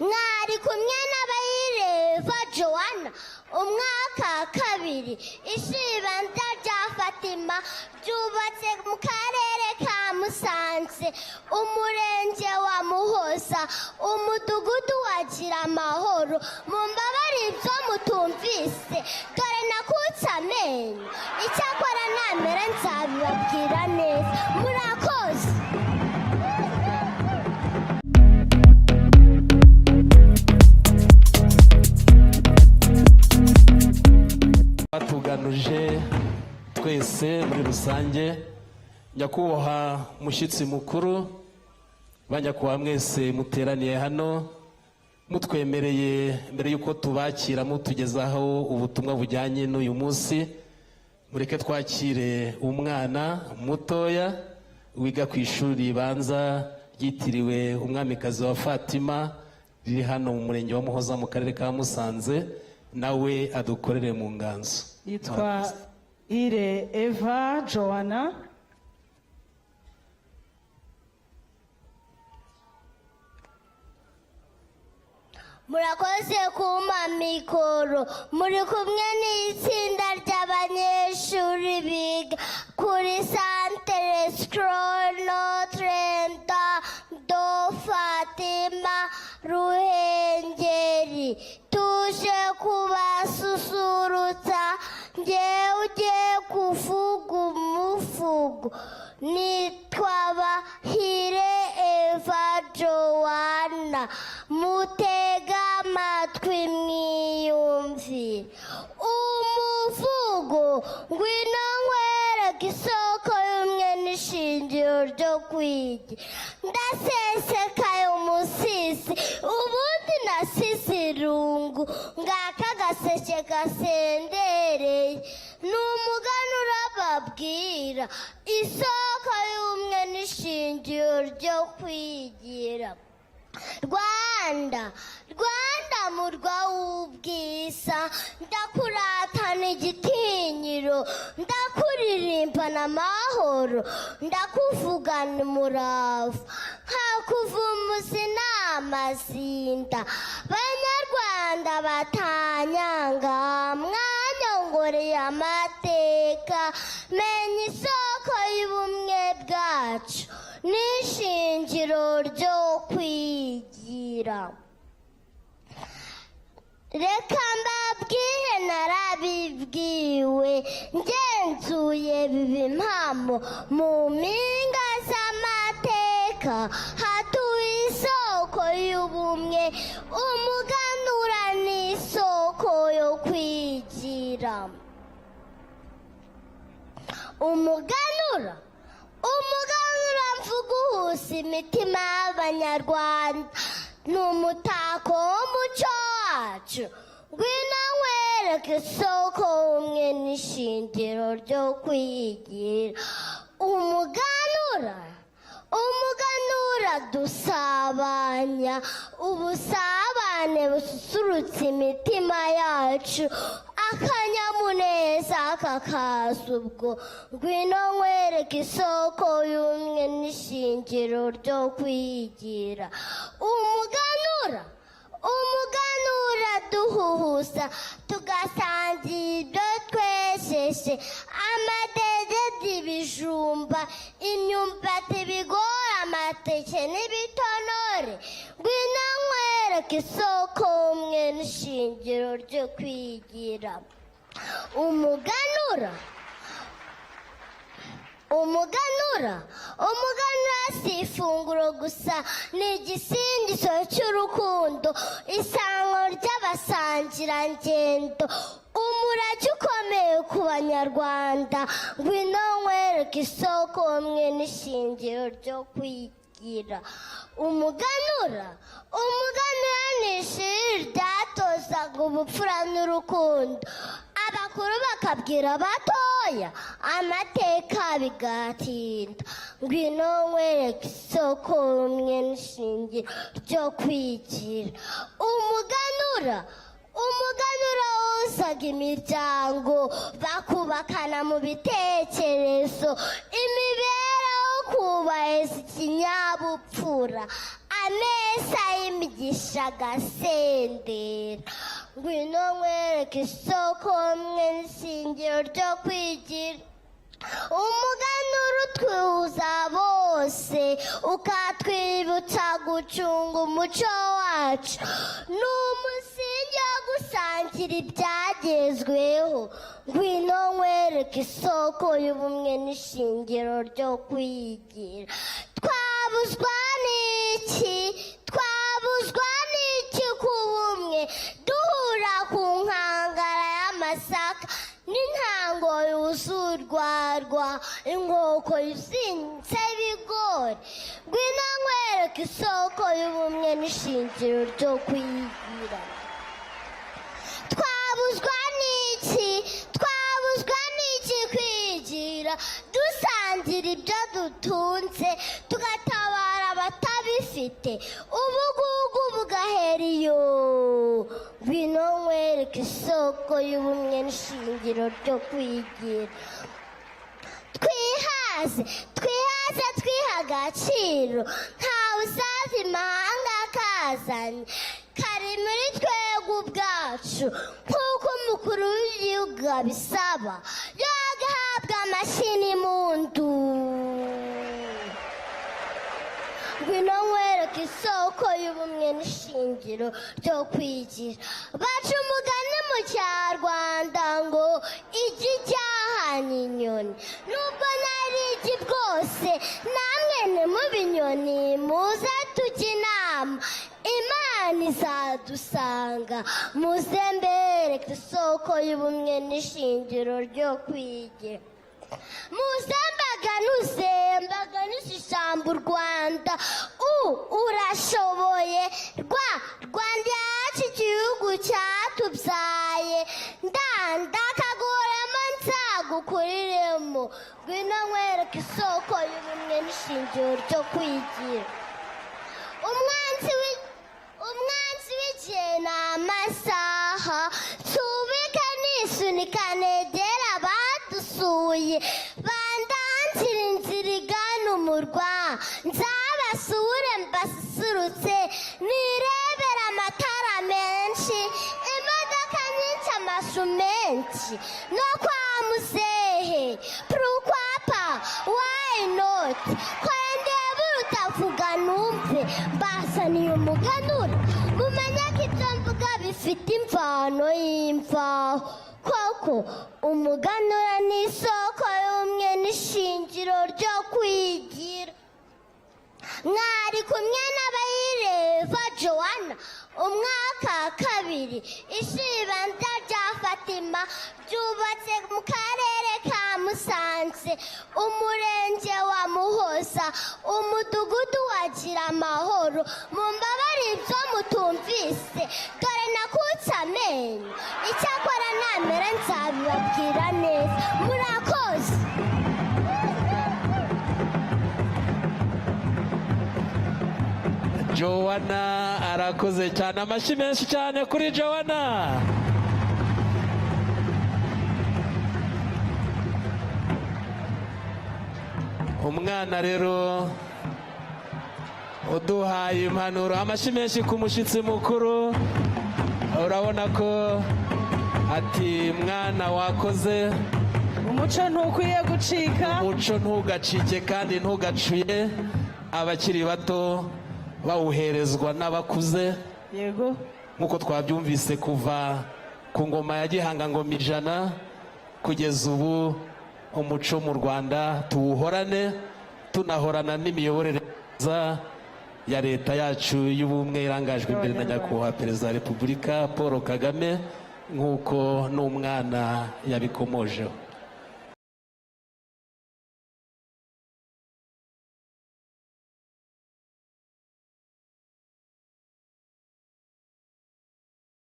mwari kumwe n'abayireva Joana umwaka wa kabiri. Ishibanza rya Fatima ryubatse mu karere ka Musanze, umurenge wa Muhoza, umudugudu wa Giramahoro. Mumbabare ibyo mutumvise, dore nakutse amenyo, icyakora namera nzabibabwira neza. Murakoze. batuganuje twese muri rusange, nyakubahwa mushyitsi mukuru, banyakubahwa mwese muteraniye hano, mutwemereye mbere yuko tubakira mutugezaho ubutumwa bujyanye n'uyu munsi, mureke twakire umwana mutoya wiga ku ishuri ribanza ryitiriwe umwamikazi wa Fatima riri hano mu murenge wa Muhoza mu karere ka Musanze, nawe adukorere mu nganzo. Yitwa Ire Eva Joana. Murakoze kumpa mikoro. Muri kumwe n'itsinda ry'abanyeshuri biga kuri Centre Scolaire Notre Dame de Fatima Ruhengeri. Tuje kubasusurutsa, njyewe ugiye kuvuga umuvugo. Nitwa Bahire Eva Joana. Mutega amatwi mwiyumvire umuvugo. Ngwino nkwereke isoko y'umwe n'ishingiro ryo kwiga. Ndasesekaye umusisi, ubundi nasize irungu, ngaka agaseke gasendereye. Ni umuganura babwira, isoko y'umwe n'ishingiro ryo kwigira. Rwanda, Rwanda murwa w'ubwiza, ndakuratana igitinyiro, ndakuririmbana amahoro, ndakuvugana umurava, nkakuvumuza n'amazinda. Banyarwanda batanyanga, mwanyongoreye amateka, menya isoko y'ubumwe bwacu n'ishingiro ryo kwigira. Reka mbabwire narabibwiwe, ngenzuye biba impamo mu mpinga z'amateka, hatuye isoko y'ubumwe, umuganura n'isoko yo kwigira. Umuganura, umuganura mvuga uhuza imitima y'abanyarwanda, ni umutako w'umuco wacu. Ngwino nkwereke isoko umwe n'ishingiro ryo kwigira. Umuganura, umuganura dusabanya, ubusabane bususurutsa imitima yacu, akanyamuneza kakaza ubwo. Ngwino nkwereke isoko y'umwe n'ishingiro ryo kwigira. Umuganura, umuganura duhuza, tugasangira ibyo twejeje, amadegede, ibijumba, imyumbati, ibigori, amateke n'ibitonore. Ngwino nkwereke isoko umwe n'ishingiro ryo kwigira. Umuganura, umuganura, umuganura si ifunguro gusa, ni igisingizo cy'urukundo, isango ry'abasangirangendo, umurage ukomeye ku banyarwanda. Ngwino nkwereke isoko umwe n'ishingiro ryo kwigira. Umuganura, umuganura ni ishuri ryatozaga ubupfura n'urukundo, abakuru bakabwira abatoya, amateka bigatinda. Ngwino nkwereke isoko umwe n'ishingiro ryo kwigira. Umuganura, umuganura wozaga imiryango, bakubakana mu bitekerezo, imibereho, kubahiriza ikinyabupfura, ameza y'imigezi kwigisha agasendera ngwino nkwereke isoko mwe n'ishingiro ryo kwigira umuganura utwihuza bose ukatwibutsa gucunga umuco wacu ni umusingi wo gusangira ibyagezweho ngwino nkwereke isoko y'ubumwe n'ishingiro ryo kwigira twabuzwa n'iki ku bumwe duhura ku nkangara y'amasaka n'intango yuzurwarwa inkoko yuzinze ibigori ngwino nkwereke isoko y'ubumwe n'ishingiro ryo kwigira twabuzwa n'iki kwigira dusangira ibyo dutunze tugatabara abatabifite ubugugu bugahera iyo ngwino nkwereke isoko y'ubumwe n'ishingiro ryo kwigira twihaze twiha agaciro ntawe usaza imahanga kazanye kari muri twebwe ubwacu nk'uko umukuru w'igihugu abisaba yagahabwa amashyi n'impundu ngwino nkwereke isoko y'ubumwe n'ishingiro ryo kwigira baca umugani mu Kinyarwanda ngo igi ryahanye inyoni nubwo nari igi bwose namwe ntimuba inyoni muze tujye inama Imana izadusanga muze mbereke isoko y'ubumwe n'ishingiro ryo kwigira muze mbaganuze ijambo u Rwanda urashoboye Rwanda yacu igihugu cyatubyaye ndakaguremo nzagukuriremo ngwino nkwereke isoko y'ubumwe n'ishingiro ryo kwigira umwanzi w'igihe ni amasaha nsubike nisunika negera abadusuye bandanzira inzira igana umurwa nzabasure mbasusurutse nirebera amatara menshi imodoka nyinshi amashu menshi no kwa muzehe prukwapa why not kwendeba utavuga numve mbasaniye umuganura mumenye ko ibyo mvuga bifite imvano y'imvaho koko umuganura ni isoko y'ubumwe n'ishingiro ryo kwigira mwari kumwe n'abayireva Joana umwaka wa kabiri ishibanda rya Fatima ryubatse mu karere ka Musanze umurenge wa Muhoza umudugudu wagira amahoro mumbabare ibyo mutumvise dore nakutse amenyo icyakora namera nzabibabwira neza murakoze Joana arakoze cyane amashyi menshi cyane kuri Joana umwana rero uduhaye impanuro amashyi menshi ku mushyitsi mukuru urabona ko ati mwana wakoze umuco ntukwiye gucika umuco ntugacike kandi ntugacuye abakiri bato bawuherezwa n'abakuze yego nk'uko twabyumvise kuva ku ngoma ya Gihanga ngoma ijana kugeza ubu umuco mu Rwanda tuwuhorane tunahorana n'imiyoborere myiza ya leta yacu y'ubumwe irangajwe imbere na nyakubahwa perezida wa repubulika Paul Kagame nk'uko n'umwana yabikomojeho.